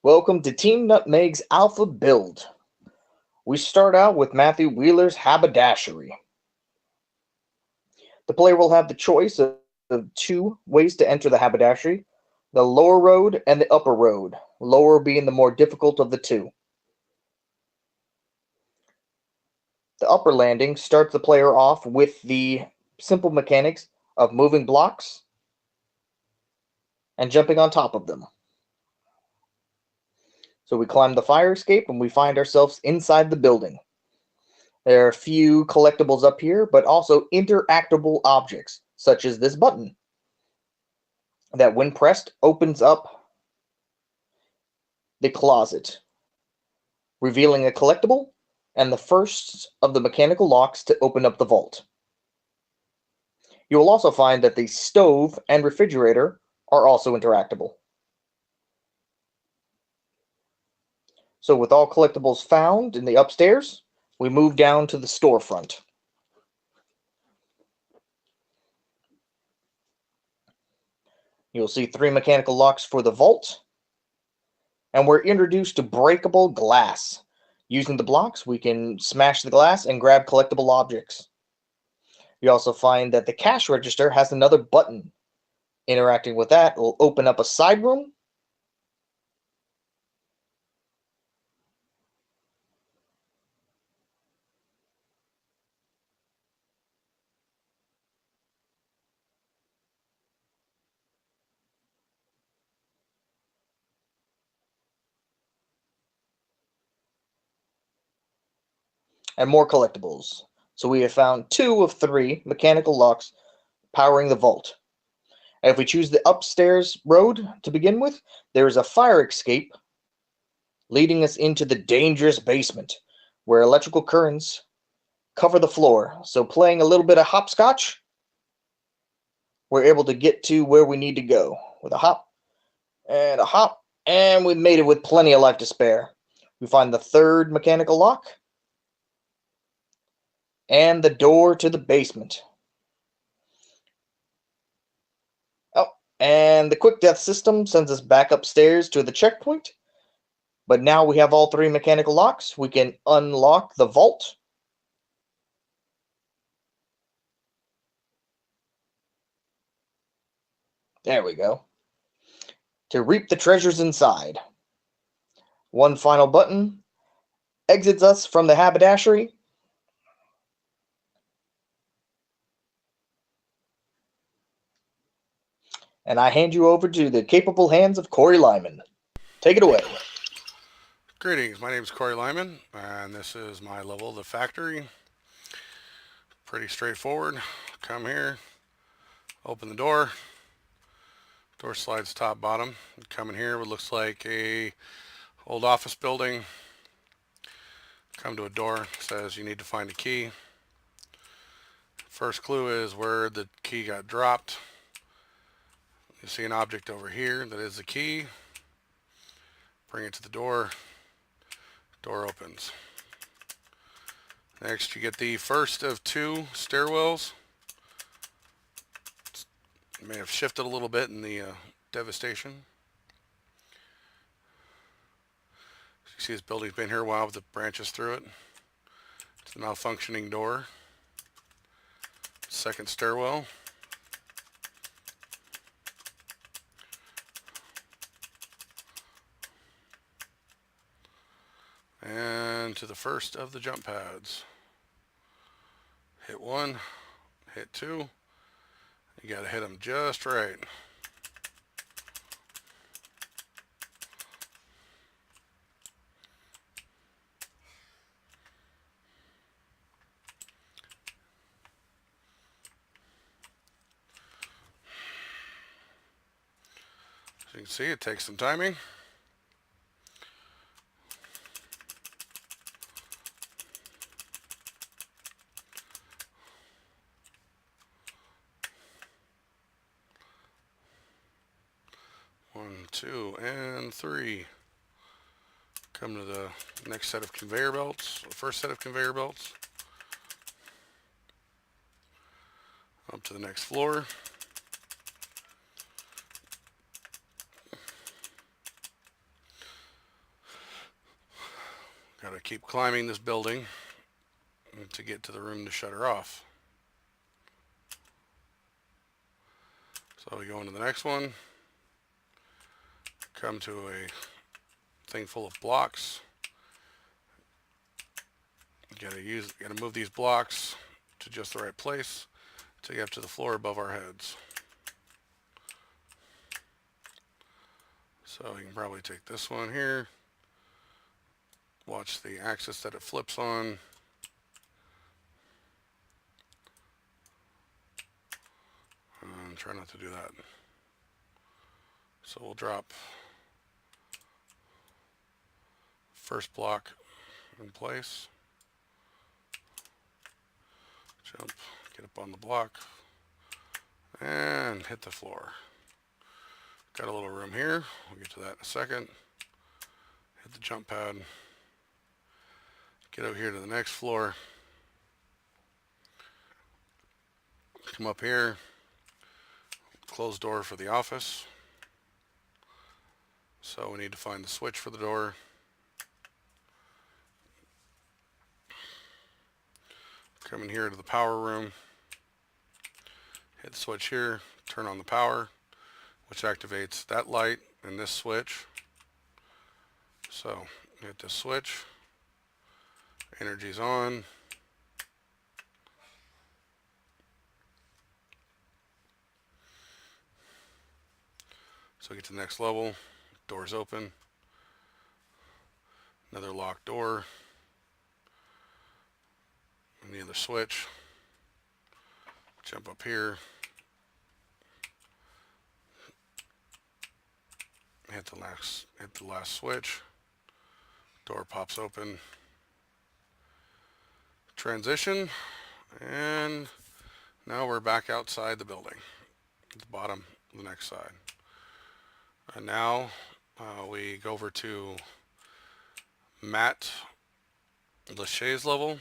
Welcome to Team Nutmeg's Alpha Build. We start out with Matthew Wheeler's Haberdashery. The player will have the choice of two ways to enter the haberdashery, the lower road and the upper road, lower being the more difficult of the two. The upper landing starts the player off with the simple mechanics of moving blocks and jumping on top of them. So we climb the fire escape and we find ourselves inside the building. There are a few collectibles up here, but also interactable objects, such as this button, that when pressed opens up the closet, revealing a collectible and the first of the mechanical locks to open up the vault. You will also find that the stove and refrigerator are also interactable. So with all collectibles found in the upstairs, we move down to the storefront. You'll see 3 mechanical locks for the vault, and we're introduced to breakable glass. Using the blocks, we can smash the glass and grab collectible objects. You also find that the cash register has another button. Interacting with that will open up a side room, and more collectibles. So we have found 2 of 3 mechanical locks powering the vault. And if we choose the upstairs road to begin with, there is a fire escape leading us into the dangerous basement, where electrical currents cover the floor. So playing a little bit of hopscotch, we're able to get to where we need to go with a hop, and we made it with plenty of life to spare. We find the 3rd mechanical lock and the door to the basement. Oh, and the quick death system sends us back upstairs to the checkpoint. But now we have all 3 mechanical locks. We can unlock the vault. There we go. To reap the treasures inside. One final button exits us from the haberdashery. And I hand you over to the capable hands of Corey Lyman. Take it away. Greetings, my name is Corey Lyman, and this is my level of the factory. Pretty straightforward. Come here, open the door. Door slides top bottom. Come in here, what looks like a old office building. Come to a door, says you need to find a key. First clue is where the key got dropped. You see an object over here that is the key. Bring it to the door. Door opens. Next, you get the first of 2 stairwells. It may have shifted a little bit in the devastation. You see this building's been here a while with the branches through it. It's a malfunctioning door. Second stairwell. And to the first of the jump pads. Hit 1, hit 2. You gotta hit them just right. As you can see, it takes some timing. One, 2, and 3. Come to the next set of conveyor belts, the first set of conveyor belts. Up to the next floor. Got to keep climbing this building to get to the room to shut her off. So we go into the next one, come to a thing full of blocks. You gotta move these blocks to just the right place to get up to the floor above our heads. So you can probably take this one here, watch the axis that it flips on. And try not to do that. So we'll drop first block in place. Jump, get up on the block, and hit the floor. Got a little room here. We'll get to that in a second. Hit the jump pad. Get over here to the next floor. Come up here. Close door for the office. So we need to find the switch for the door. Come in here to the power room. Hit the switch here. Turn on the power, which activates that light and this switch. So hit this switch. Energy's on. So get to the next level. Door's open. Another locked door. And the other switch. Jump up here. Hit the last switch. Door pops open. Transition. And now we're back outside the building. At the bottom of the next side. And now we go over to Matt Lachey's level.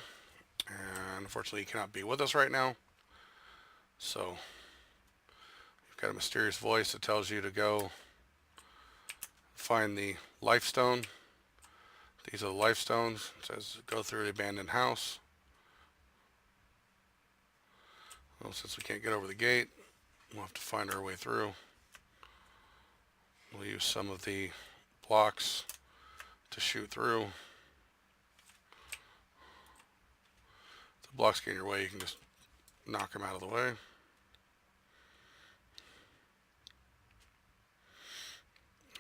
And unfortunately, he cannot be with us right now. So, you've got a mysterious voice that tells you to go find the life stone. These are the life stones. It says go through the abandoned house. Well, since we can't get over the gate, we'll have to find our way through. We'll use some of the blocks to shoot through. If the blocks get in your way, you can just knock them out of the way.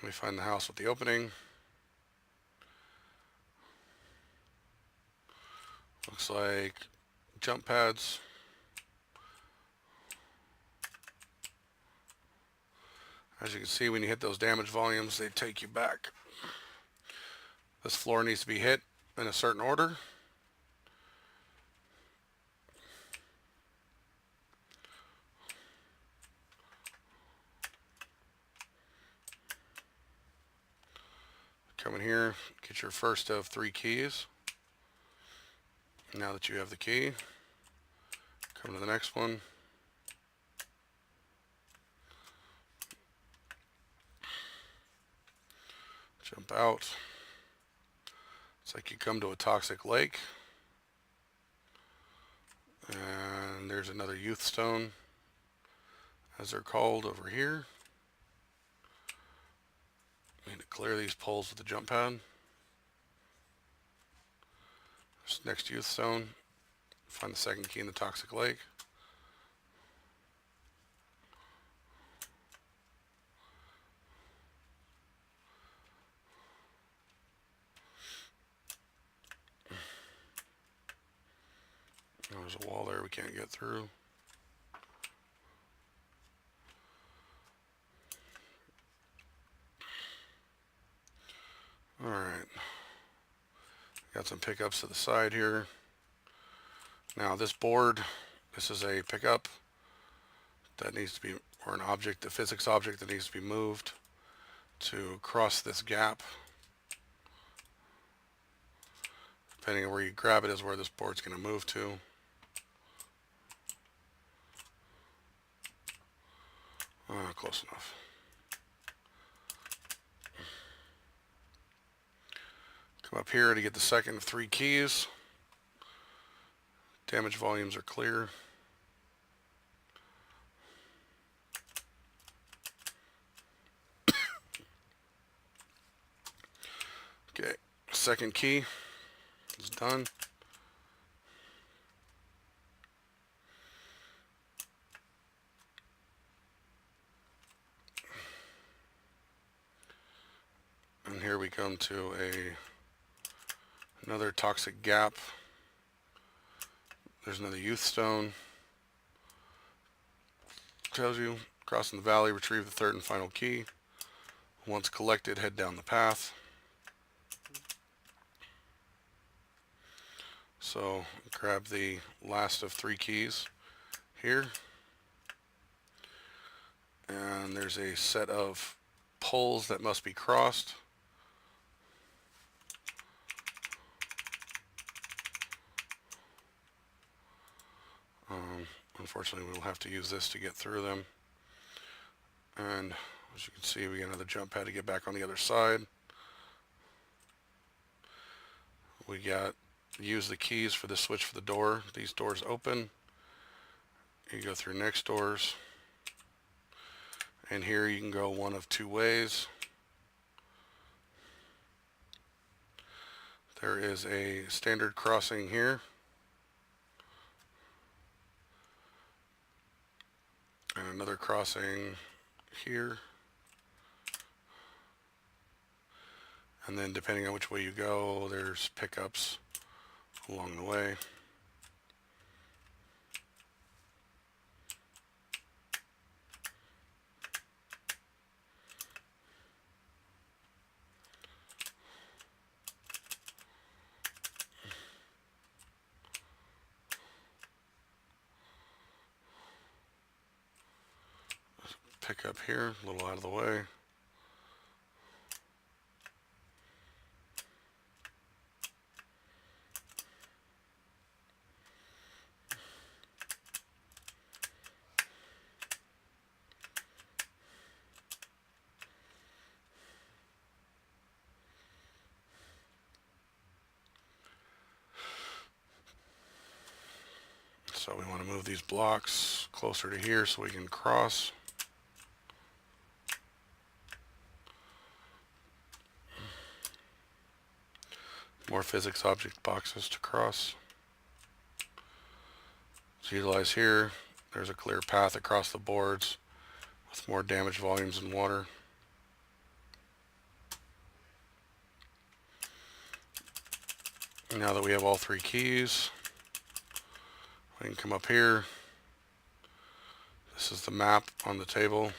We find the house with the opening. Looks like jump pads. As you can see, when you hit those damage volumes, they take you back. This floor needs to be hit in a certain order. Come in here, get your first of 3 keys. Now that you have the key, come to the next one. Jump out. It's like you come to a toxic lake. And there's another youth stone, as they're called, over here. We need to clear these poles with the jump pad. Next youth stone. Find the second key in the toxic lake. There's a wall there we can't get through. Alright. Got some pickups to the side here. Now this board, this is a pickup that needs to be, or an object, a physics object that needs to be moved to cross this gap. Depending on where you grab it is where this board's going to move to. Close enough. Come up here to get the second of 3 keys. Damage volumes are clear. Okay, second key is done. And here we come to another toxic gap. There's another youth stone. Tells you, crossing the valley, retrieve the third and final key. Once collected, head down the path. So grab the last of 3 keys here. And there's a set of poles that must be crossed. Unfortunately, we'll have to use this to get through them. And as you can see, we get another jump pad to get back on the other side. We use the keys for the switch for the door. These doors open. You go through next doors. And here you can go one of 2 ways. There is a standard crossing here. And another crossing here. And then depending on which way you go, there's pickups along the way. Pickup here, a little out of the way. So we want to move these blocks closer to here so we can cross. More physics object boxes to cross. So utilize here. There's a clear path across the boards with more damage volumes and water. Now that we have all 3 keys, we can come up here. This is the map on the table.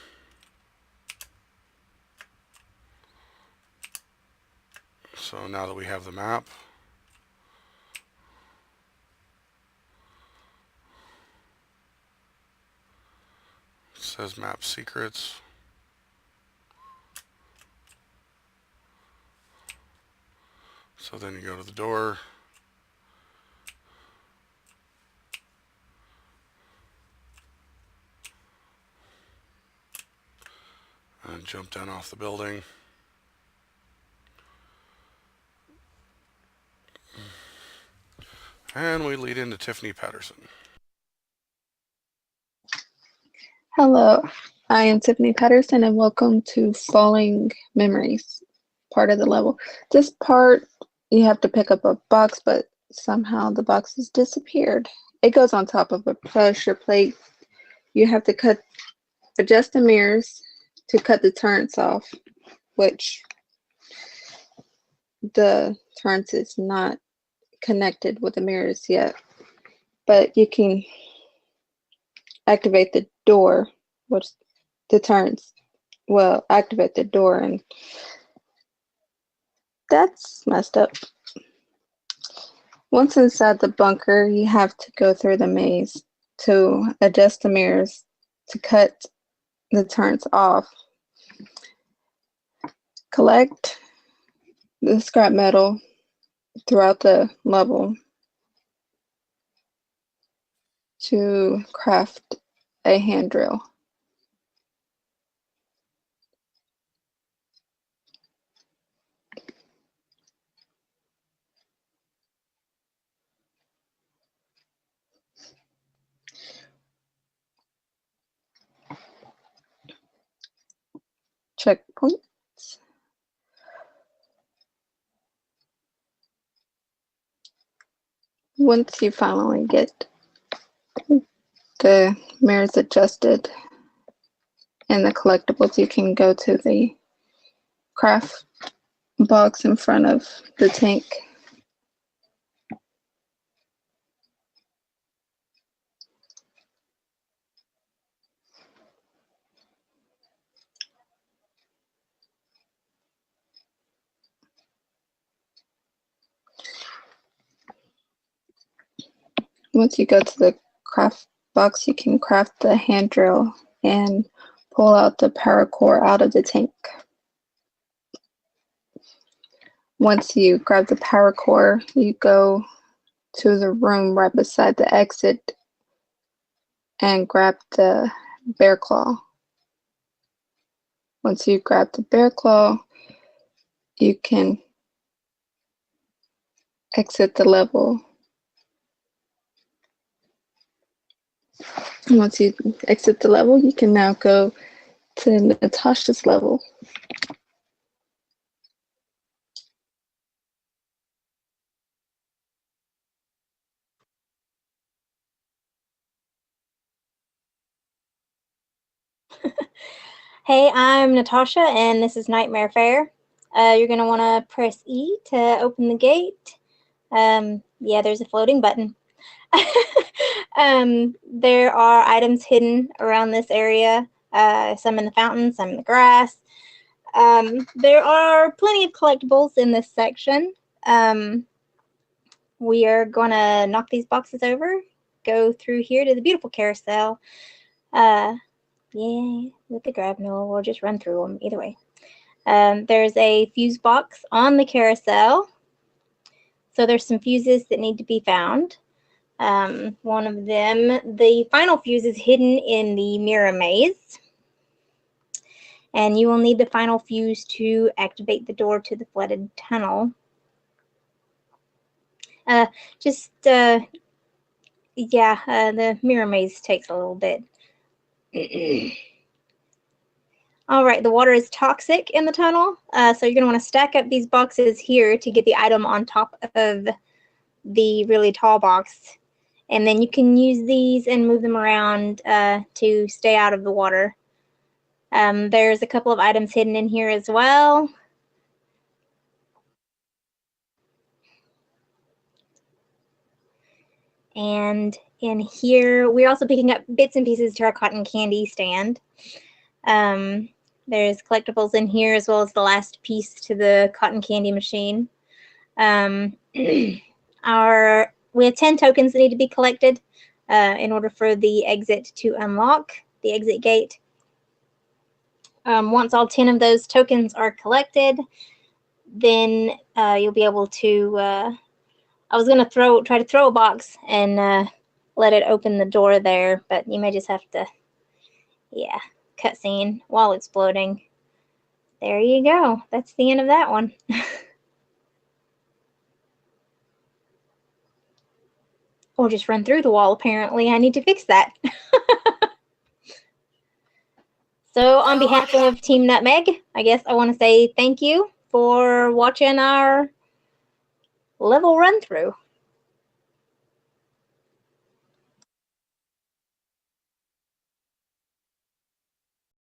So now that we have the map, it says map secrets. So then you go to the door. And jump down off the building. And we lead into Tiffany Patterson. Hello, I am Tiffany Patterson and welcome to Falling Memories, part of the level. This part, you have to pick up a box, but somehow the box has disappeared. It goes on top of a pressure plate. You have to adjust the mirrors to cut the turrets off, which the turrets is not connected with the mirrors yet. But you can activate the door, which the turrets will activate the door, and that's messed up. Once inside the bunker, you have to go through the maze to adjust the mirrors to cut the turrets off. Collect the scrap metal throughout the level to craft a hand drill. checkpoints. Once you finally get the mirrors adjusted and the collectibles, you can go to the craft box in front of the tank. Once you go to the craft box, you can craft the hand drill and pull out the power core out of the tank. Once you grab the power core, you go to the room right beside the exit and grab the bear claw. Once you grab the bear claw, you can exit the level. Once you exit the level, you can now go to Natasha's level. Hey, I'm Natasha, and this is Nightmare Fair. You're going to want to press E to open the gate. Yeah, there's a floating button. There are items hidden around this area, some in the fountain, some in the grass. There are plenty of collectibles in this section. We are going to knock these boxes over, go through here to the beautiful carousel. Yeah, with the grab mule, we'll just run through them either way. There's a fuse box on the carousel. So there's some fuses that need to be found. One of them, the final fuse, is hidden in the mirror maze. And you will need the final fuse to activate the door to the flooded tunnel. The mirror maze takes a little bit. All right, the water is toxic in the tunnel, so you're going to want to stack up these boxes here to get the item on top of the really tall box. And then you can use these and move them around to stay out of the water. There's a couple of items hidden in here as well. And in here, we're also picking up bits and pieces to our cotton candy stand. There's collectibles in here as well as the last piece to the cotton candy machine. We have 10 tokens that need to be collected in order for the exit to unlock, the exit gate. Once all 10 of those tokens are collected, then you'll be able to, I was going to try to throw a box and let it open the door there, but you may just have to, yeah, cutscene while exploding. There you go. That's the end of that one. Or just run through the wall, apparently. I need to fix that. So on behalf of Team Nutmeg, I guess I want to say thank you for watching our level run through.